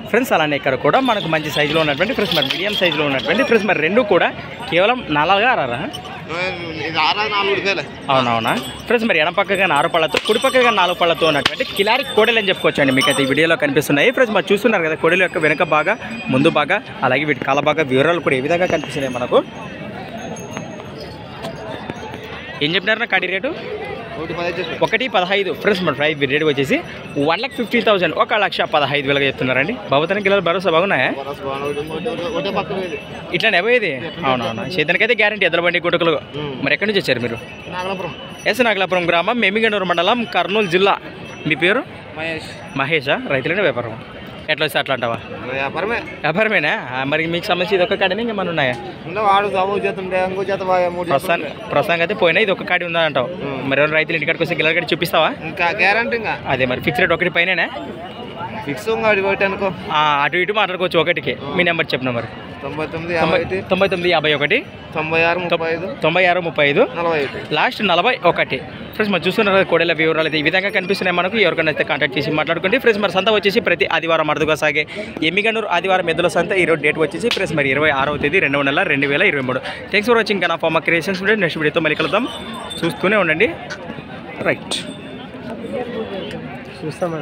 Friends అలానే ఇక్కడ కూడా మనకు మంచి సైజులో ఉన్నటువంటి ఫ్రెండ్స్ మరి మీడియం సైజులో ఉన్నటువంటి ఫ్రెండ్స్ మరి రెండు కూడా కేవలం 4,600. అవునవునా ఫ్రెండ్స్ మరి ఎడం పక్కగా 6 పళ్ళతో కుడి పక్కగా 4 పళ్ళతో ఉన్నటువంటి కిలారి కోడలు అని చెప్పుకోవచ్చు అండి. మీకు అయితే ఈ వీడియోలో కనిపిస్తున్నాయి ఫ్రెండ్స్. మరి చూస్తున్నారు కదా కోడలు యొక్క వెనక బాగా ముందు బాగా అలాగే వీటి కాల బాగా వివరాలు కూడా ఏ విధంగా కనిపిస్తున్నాయి మనకు. ఏం చెప్పినారు నా కాడి రేటు? 1,15 ఫ్రెండ్స్. మన ప్రైస్ రేట్ వచ్చేసి 1,50,000 1,15,000 చెప్తున్నారండి. బాబుతానికి కిలోలు భరోసా బాగున్నాయా? ఇట్లానే పోయేది. అవునవునా చేతనికైతే గ్యారంటీ ఎద్దుల బండి గుటకలు. మరి ఎక్కడి నుంచి వచ్చారు మీరు? నాగలాపురం గ్రామం మెమిగనూరు మండలం కర్నూలు జిల్లా. మీ పేరు? మహేషా? రైతులనే వ్యాపారం ఎట్లా వస్తే అట్లా అంటావా? వ్యాపారమేనా? మరి మీకు సంబంధించి ఇది ఒక్క కాడనే ఇంకేమన్నా ఉన్నాయా? ప్రస్తుతానికి అయితే పోయినా ఇది ఒక్క కాడి ఉందా అంటావు. మరి ఎవరు రైతులు ఇంటికాడికి వస్తే గిల్లర్ గడి చూపిస్తావా? అదే మరి ఫిక్స్ రేట్ ఒకటి పైన ఫిక్స్ అనుకో అటు ఇటు మాట్లాడుకోవచ్చు ఒకటికి. మీ నెంబర్ చెప్పిన మరి 9951 9635 లాస్ట్ 41. ఫ్రెండ్స్ మరి చూస్తున్నారు కోడెల వివరాలు అయితే ఈ విధంగా కనిపిస్తున్నాయి మనకు. ఎవరికైనా అయితే కాంటాక్ట్ చేసి మాట్లాడుకోండి ఫ్రెండ్స్. మరి సంత వచ్చేసి ప్రతి ఆదివారం అరుదుగా సాగే ఎమ్మిగనూరు ఆదివారం ఎద్దుల సంత. ఈరోజు డేట్ వచ్చేసి ఫ్రెండ్స్ మరి 26వ తేదీ 2వ నెల 2023. థ్యాంక్స్ ఫర్ వాచింగ్ నా ఫార్మా క్రియేషన్స్. నెక్స్ట్ వీడియోతో మళ్ళీ కలుద్దాం. చూస్తూనే ఉండండి. రైట్ చూస్తాం.